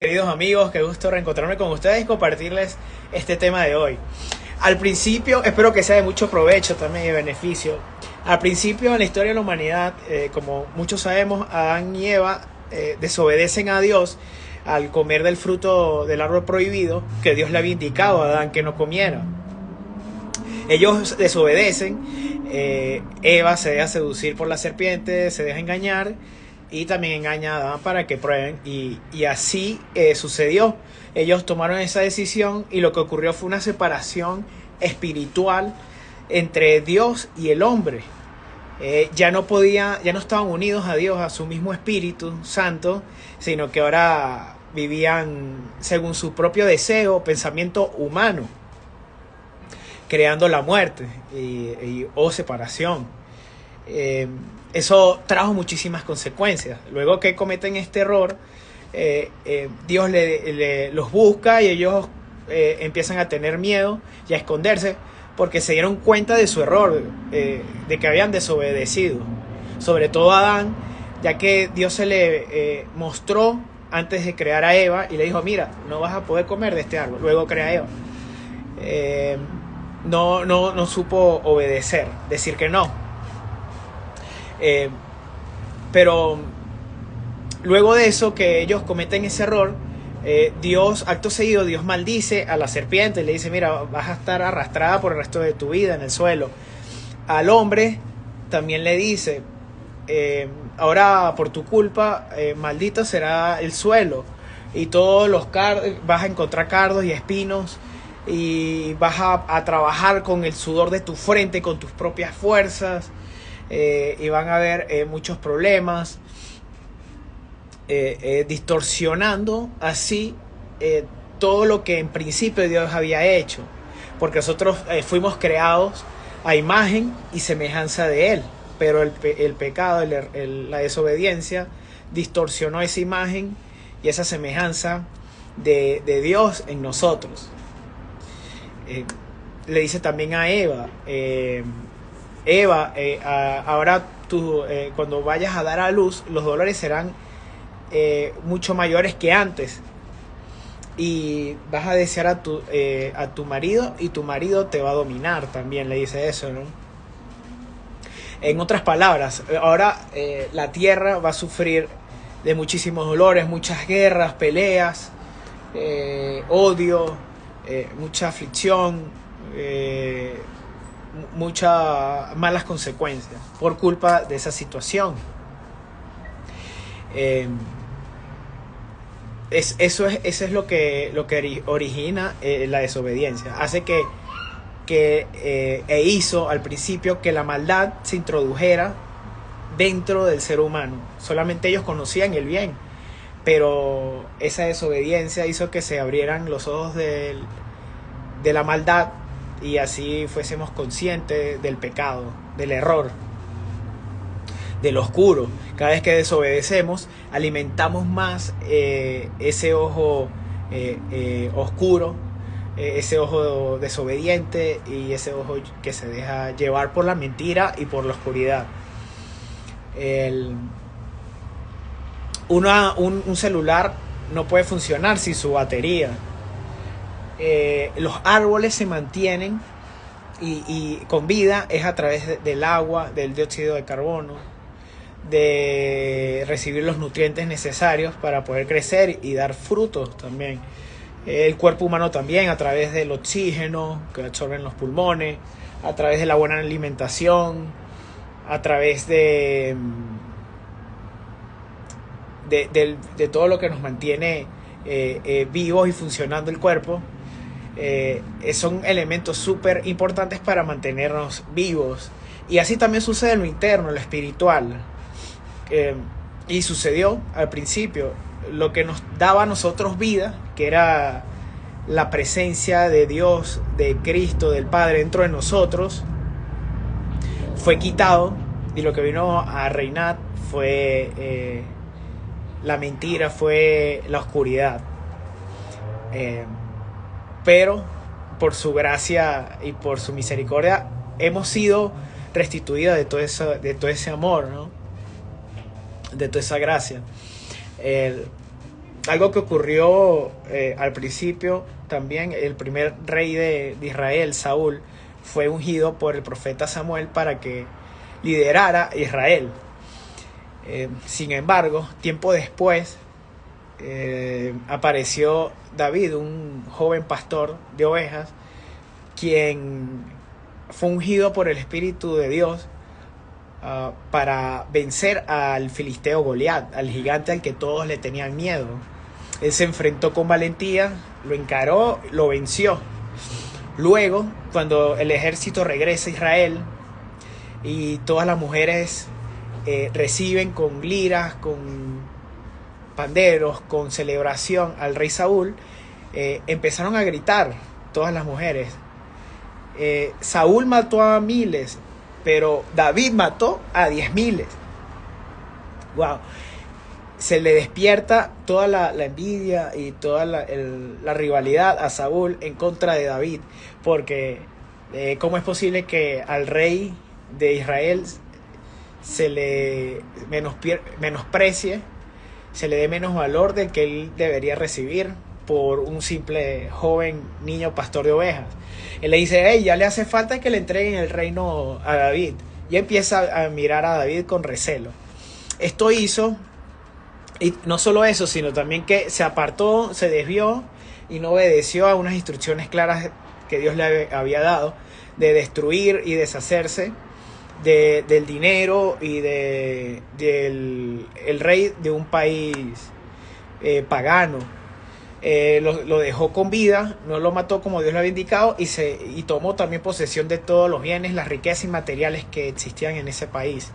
Queridos amigos, qué gusto reencontrarme con ustedes y compartirles este tema de hoy. Al principio, espero que sea de mucho provecho también y beneficio. Al principio en la historia de la humanidad, como muchos sabemos, Adán y Eva desobedecen a Dios al comer del fruto del árbol prohibido que Dios le había indicado a Adán que no comiera. Ellos desobedecen, Eva se deja seducir por la serpiente, se deja engañar y también engaña a Adán para que prueben y así sucedió. Ellos tomaron esa decisión y lo que ocurrió fue una separación espiritual entre Dios y el hombre. Ya no estaban unidos a Dios, a su mismo Espíritu Santo, sino que ahora vivían según su propio deseo, pensamiento humano, creando la muerte o separación. Eso trajo muchísimas consecuencias. Luego que cometen este error, Dios los busca y ellos empiezan a tener miedo y a esconderse porque se dieron cuenta de su error, de que habían desobedecido. Sobre todo a Adán, ya que Dios se le mostró antes de crear a Eva y le dijo: mira, no vas a poder comer de este árbol. Luego crea a Eva. No supo obedecer, decir que no. Pero luego de eso, que ellos cometen ese error, Dios, acto seguido, Dios maldice a la serpiente y le dice: mira, vas a estar arrastrada por el resto de tu vida en el suelo. Al hombre también le dice: ahora por tu culpa, maldito será el suelo y todos los vas a encontrar cardos y espinos y vas a trabajar con el sudor de tu frente, con tus propias fuerzas. Y van a haber muchos problemas, distorsionando así todo lo que en principio Dios había hecho, porque nosotros fuimos creados a imagen y semejanza de Él, pero el pecado, la desobediencia distorsionó esa imagen y esa semejanza de Dios en nosotros. Le dice también a Eva: Eva, ahora tú, cuando vayas a dar a luz, los dolores serán mucho mayores que antes. Y vas a desear a tu marido y tu marido te va a dominar también, le dice eso, ¿no? En otras palabras, ahora la tierra va a sufrir de muchísimos dolores, muchas guerras, peleas, odio, mucha aflicción, muchas malas consecuencias por culpa de esa situación. Eso es lo que origina la desobediencia. Hace que hizo al principio que la maldad se introdujera dentro del ser humano. Solamente ellos conocían el bien, pero esa desobediencia hizo que se abrieran los ojos de la maldad y así fuésemos conscientes del pecado, del error, del oscuro. Cada vez que desobedecemos, alimentamos más ese ojo oscuro, ese ojo desobediente y ese ojo que se deja llevar por la mentira y por la oscuridad. Un celular no puede funcionar sin su batería. Los árboles se mantienen y con vida es a través del agua, del dióxido de carbono, de recibir los nutrientes necesarios para poder crecer y dar frutos también. El cuerpo humano también, a través del oxígeno que absorben los pulmones, a través de la buena alimentación, a través de todo lo que nos mantiene vivos y funcionando el cuerpo. Son elementos súper importantes para mantenernos vivos. Y así también sucede en lo interno, en lo espiritual. Y sucedió al principio lo que nos daba a nosotros vida, que era la presencia de Dios, de Cristo, del Padre dentro de nosotros, fue quitado y lo que vino a reinar fue la mentira, fue la oscuridad. Pero por su gracia y por su misericordia hemos sido restituidos de todo ese amor, ¿no? De toda esa gracia. algo que ocurrió al principio también, el primer rey de Israel, Saúl, fue ungido por el profeta Samuel para que liderara Israel. Sin embargo, tiempo después apareció David, un joven pastor de ovejas, quien fue ungido por el Espíritu de Dios para vencer al filisteo Goliat, al gigante al que todos le tenían miedo. Él se enfrentó con valentía, lo encaró, lo venció. Luego, cuando el ejército regresa a Israel y todas las mujeres reciben con liras, con panderos, con celebración al rey Saúl, empezaron a gritar todas las mujeres. Saúl mató a miles, pero David mató a 10,000. Wow. Se le despierta toda la envidia y toda la rivalidad a Saúl en contra de David, porque ¿cómo es posible que al rey de Israel se le menosprecie, se le dé menos valor del que él debería recibir por un simple joven niño pastor de ovejas? Él le dice, hey, ya le hace falta que le entreguen el reino a David, y empieza a mirar a David con recelo. Esto hizo, y no solo eso, sino también que se apartó, se desvió y no obedeció a unas instrucciones claras que Dios le había dado de destruir y deshacerse del dinero y del rey de un país pagano. Lo dejó con vida, no lo mató como Dios le había indicado, y tomó también posesión de todos los bienes, las riquezas inmateriales que existían en ese país.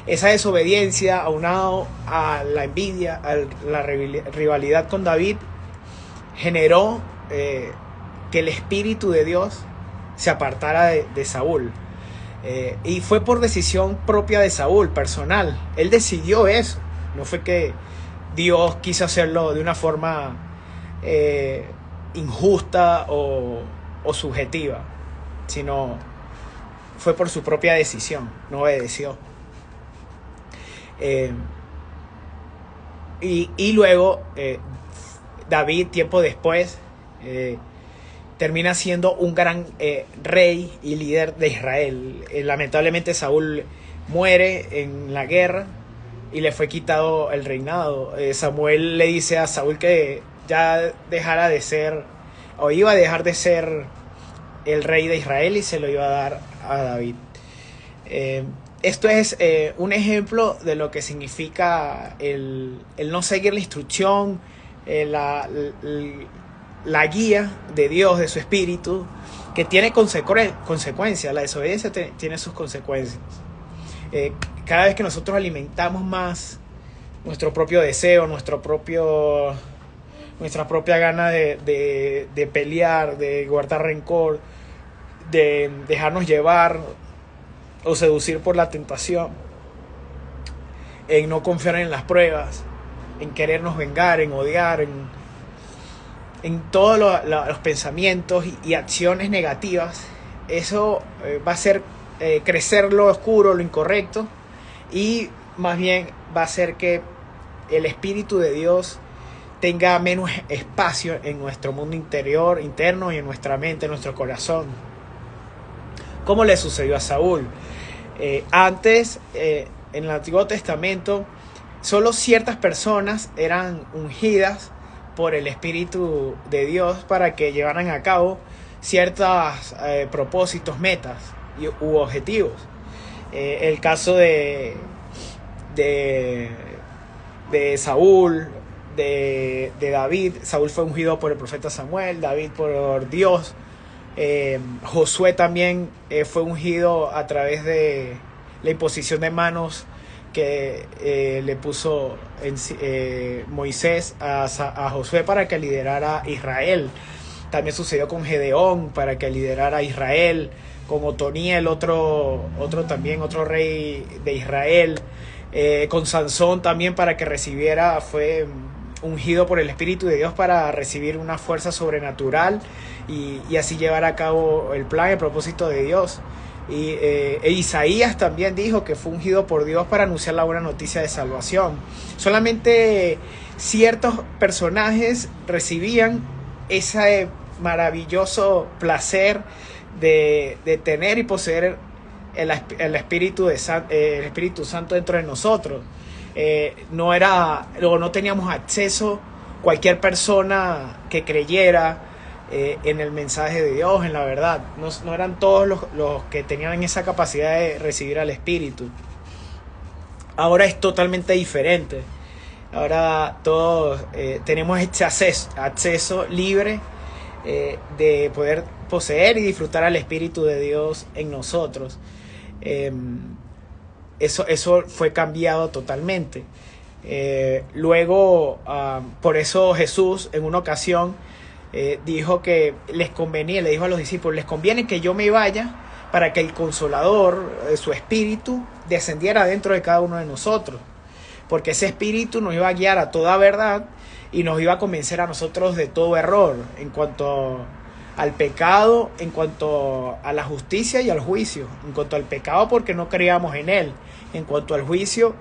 Esa desobediencia, aunado a la envidia, a la rivalidad con David, generó que el Espíritu de Dios se apartara de Saúl. Y fue por decisión propia de Saúl, personal. Él decidió eso. No fue que Dios quiso hacerlo de una forma injusta o subjetiva, sino fue por su propia decisión, no obedeció. Y luego David, tiempo después, termina siendo un gran rey y líder de Israel. Lamentablemente Saúl muere en la guerra y le fue quitado el reinado. Samuel le dice a Saúl que ya dejara de ser, o iba a dejar de ser el rey de Israel, y se lo iba a dar a David. Esto es un ejemplo de lo que significa el no seguir la instrucción, la guía de Dios, de su Espíritu, que tiene consecuencias. La desobediencia tiene sus consecuencias. Cada vez que nosotros alimentamos más nuestro propio deseo, nuestra propia gana de pelear, de guardar rencor, de dejarnos llevar o seducir por la tentación, en no confiar en las pruebas, en querernos vengar, en odiar, en todos los pensamientos y acciones negativas, eso va a hacer crecer lo oscuro, lo incorrecto, y más bien va a hacer que el Espíritu de Dios tenga menos espacio en nuestro mundo interno, y en nuestra mente, en nuestro corazón, como le sucedió a Saúl. Antes, en el Antiguo Testamento, solo ciertas personas eran ungidas por el Espíritu de Dios para que llevaran a cabo ciertos propósitos, metas u objetivos. El caso de Saúl, de David. Saúl fue ungido por el profeta Samuel, David por Dios. Josué también fue ungido a través de la imposición de manos que le puso Moisés a Josué para que liderara Israel. También sucedió con Gedeón para que liderara Israel, con Otoniel, otro rey de Israel, con Sansón también para que fue ungido por el Espíritu de Dios para recibir una fuerza sobrenatural y así llevar a cabo el plan, el propósito de Dios. Y Isaías también dijo que fue ungido por Dios para anunciar la buena noticia de salvación. Solamente ciertos personajes recibían ese maravilloso placer de tener y poseer el Espíritu Santo dentro de nosotros. No teníamos acceso cualquier persona que creyera en el mensaje de Dios, en la verdad. No eran todos los que tenían esa capacidad de recibir al Espíritu. Ahora es totalmente diferente. Ahora todos tenemos este acceso libre de poder poseer y disfrutar al Espíritu de Dios en nosotros. Eso fue cambiado totalmente. Luego, por eso Jesús en una ocasión dijo que le dijo a los discípulos, les conviene que yo me vaya para que el Consolador, su Espíritu, descendiera dentro de cada uno de nosotros. Porque ese Espíritu nos iba a guiar a toda verdad y nos iba a convencer a nosotros de todo error en cuanto al pecado, en cuanto a la justicia y al juicio. En cuanto al pecado, porque no creíamos en Él. En cuanto al juicio,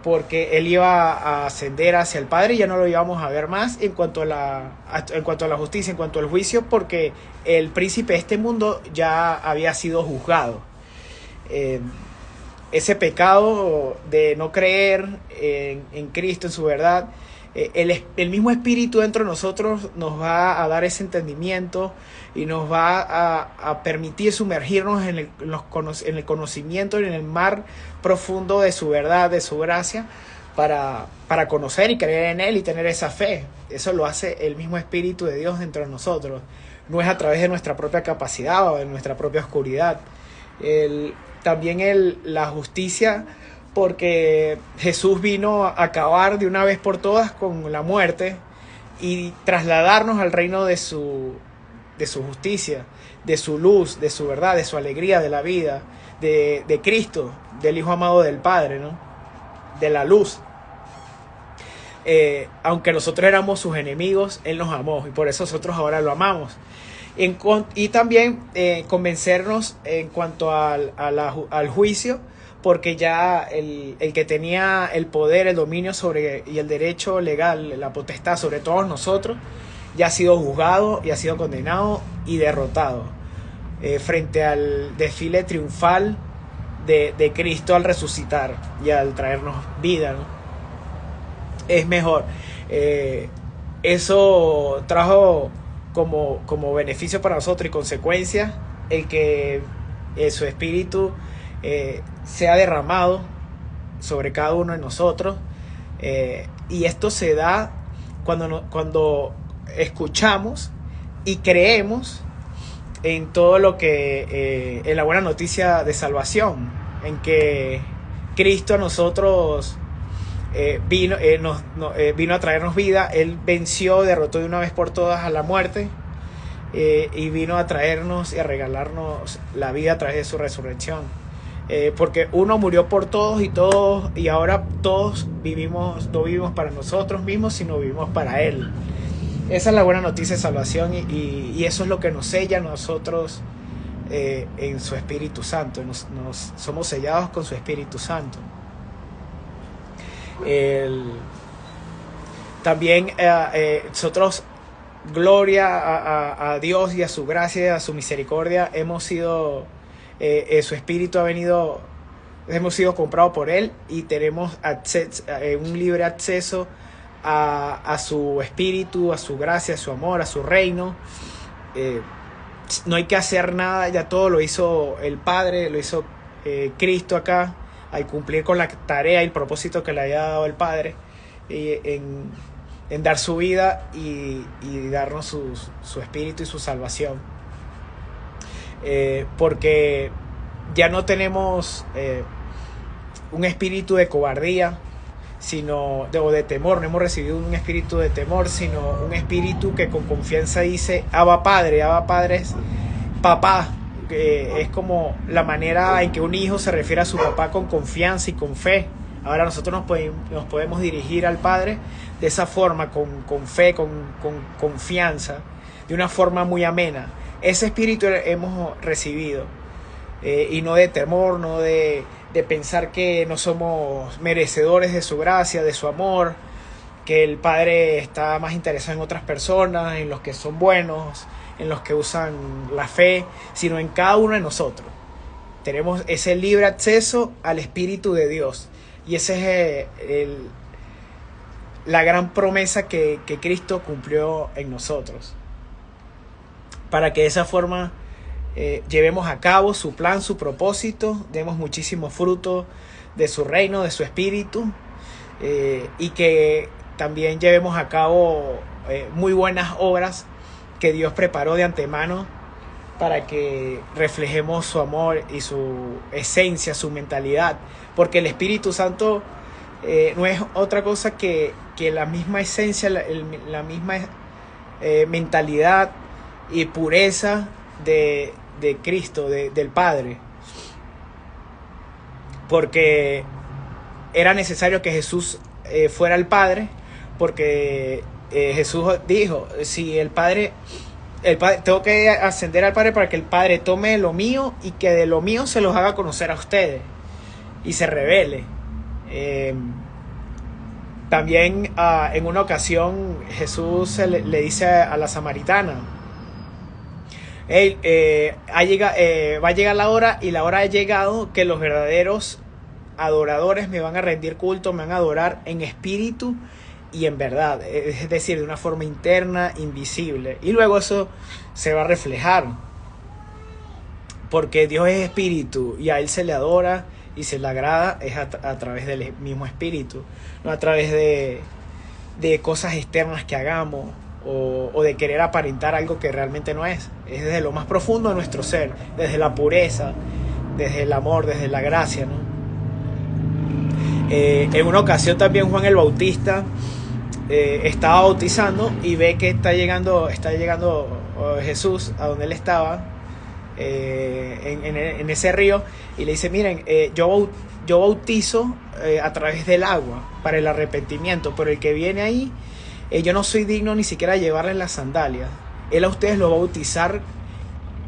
porque Él iba a ascender hacia el Padre y ya no lo íbamos a ver más. En cuanto a la justicia, en cuanto al juicio, porque el príncipe de este mundo ya había sido juzgado. Ese pecado de no creer en Cristo, en su verdad, el mismo Espíritu dentro de nosotros nos va a dar ese entendimiento y nos va a permitir sumergirnos en el conocimiento, en el mar profundo de su verdad, de su gracia, para conocer y creer en Él y tener esa fe. Eso lo hace el mismo Espíritu de Dios dentro de nosotros. No es a través de nuestra propia capacidad o de nuestra propia oscuridad. También la justicia, porque Jesús vino a acabar de una vez por todas con la muerte y trasladarnos al reino de su justicia, de su luz, de su verdad, de su alegría, de la vida, de Cristo, del Hijo amado del Padre, ¿no? De la luz. Aunque nosotros éramos sus enemigos, Él nos amó y por eso nosotros ahora lo amamos. Y también convencernos en cuanto al juicio, porque ya el que tenía el poder, el dominio sobre y el derecho legal, la potestad sobre todos nosotros, ya ha sido juzgado y ha sido condenado y derrotado frente al desfile triunfal de Cristo al resucitar y al traernos vida, ¿no? Es mejor. Eso trajo como beneficio para nosotros y consecuencia el que su Espíritu sea derramado sobre cada uno de nosotros, y esto se da cuando escuchamos y creemos en todo lo que en la buena noticia de salvación, en que Cristo a nosotros vino a traernos vida. Él venció, derrotó de una vez por todas a la muerte, y vino a traernos y a regalarnos la vida a través de su resurrección, porque uno murió por todos y ahora todos no vivimos para nosotros mismos, sino vivimos para Él. Esa es la buena noticia de salvación, y eso es lo que nos sella a nosotros en su Espíritu Santo. Somos sellados con su Espíritu Santo. También nosotros, gloria a Dios y a su gracia y a su misericordia, hemos sido, su Espíritu hemos sido comprados por Él y tenemos un libre acceso a su Espíritu, a su gracia, a su amor, a su reino. No hay que hacer nada, ya todo lo hizo el Padre, lo hizo Cristo acá, al cumplir con la tarea y el propósito que le haya dado el Padre, en dar su vida y darnos su Espíritu y su salvación. Porque ya no tenemos un espíritu de cobardía, o de temor. No hemos recibido un espíritu de temor, sino un espíritu que con confianza dice Abba Padre. Abba Padre es papá. Es como la manera en que un hijo se refiere a su papá, con confianza y con fe. Ahora nosotros nos podemos dirigir al Padre de esa forma, con fe, con confianza, de una forma muy amena. Ese espíritu hemos recibido, y no de temor, no de pensar que no somos merecedores de su gracia, de su amor, que el Padre está más interesado en otras personas, en los que son buenos, en los que usan la fe, sino en cada uno de nosotros. Tenemos ese libre acceso al Espíritu de Dios. Y esa es la gran promesa que Cristo cumplió en nosotros. Para que de esa forma llevemos a cabo su plan, su propósito, demos muchísimo fruto de su reino, de su Espíritu, y que también llevemos a cabo muy buenas obras que Dios preparó de antemano para que reflejemos su amor y su esencia, su mentalidad. Porque el Espíritu Santo no es otra cosa que la misma esencia, la misma mentalidad y pureza de Cristo, del Padre. Porque era necesario que Jesús fuera el Padre, porque Jesús dijo, si el Padre, tengo que ascender al Padre para que el Padre tome lo mío y que de lo mío se los haga conocer a ustedes y se revele. También en una ocasión Jesús le dice a la samaritana, va a llegar la hora, y la hora ha llegado, que los verdaderos adoradores me van a rendir culto, me van a adorar en espíritu y en verdad, es decir, de una forma interna, invisible, y luego eso se va a reflejar, porque Dios es espíritu y a Él se le adora y se le agrada es a través del mismo espíritu, no a través de cosas externas que hagamos o de querer aparentar algo que realmente no es desde lo más profundo de nuestro ser, desde la pureza, desde el amor, desde la gracia, ¿no? En una ocasión también Juan el Bautista estaba bautizando y ve que está llegando Jesús a donde él estaba, en ese río, y le dice, miren, yo bautizo a través del agua para el arrepentimiento, pero el que viene ahí, yo no soy digno ni siquiera de llevarle las sandalias. Él a ustedes lo va a bautizar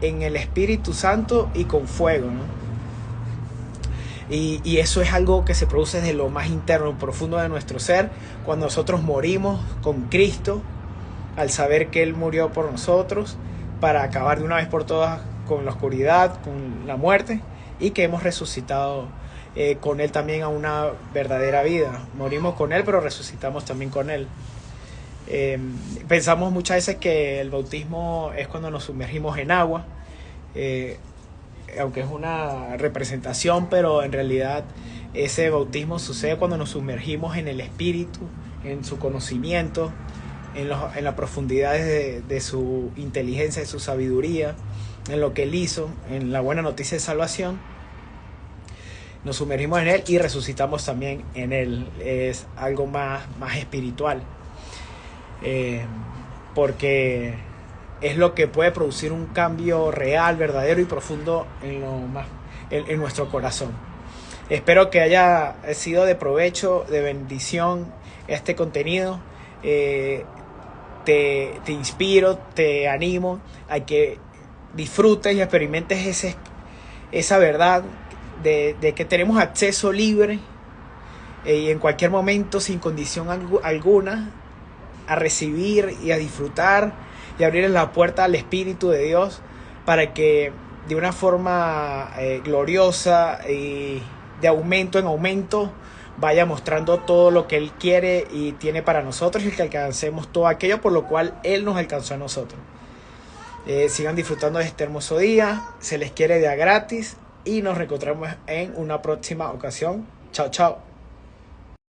en el Espíritu Santo y con fuego, ¿no? Y eso es algo que se produce desde lo más interno, profundo de nuestro ser, cuando nosotros morimos con Cristo, al saber que Él murió por nosotros, para acabar de una vez por todas con la oscuridad, con la muerte, y que hemos resucitado con Él también a una verdadera vida. Morimos con Él, pero resucitamos también con Él. Pensamos muchas veces que el bautismo es cuando nos sumergimos en agua, aunque es una representación, pero en realidad ese bautismo sucede cuando nos sumergimos en el Espíritu, en su conocimiento, en la profundidad de su inteligencia, de su sabiduría, en lo que Él hizo, en la buena noticia de salvación. Nos sumergimos en Él y resucitamos también en Él. Es algo más espiritual, porque es lo que puede producir un cambio real, verdadero y profundo en nuestro corazón. Espero que haya sido de provecho, de bendición este contenido. Te inspiro, te animo a que disfrutes y experimentes esa verdad de que tenemos acceso libre y en cualquier momento, sin condición alguna, a recibir y a disfrutar y abrir la puerta al Espíritu de Dios, para que de una forma gloriosa y de aumento en aumento vaya mostrando todo lo que Él quiere y tiene para nosotros, y que alcancemos todo aquello por lo cual Él nos alcanzó a nosotros. Sigan disfrutando de este hermoso día, se les quiere de a gratis, y nos reencontramos en una próxima ocasión. Chao, chao.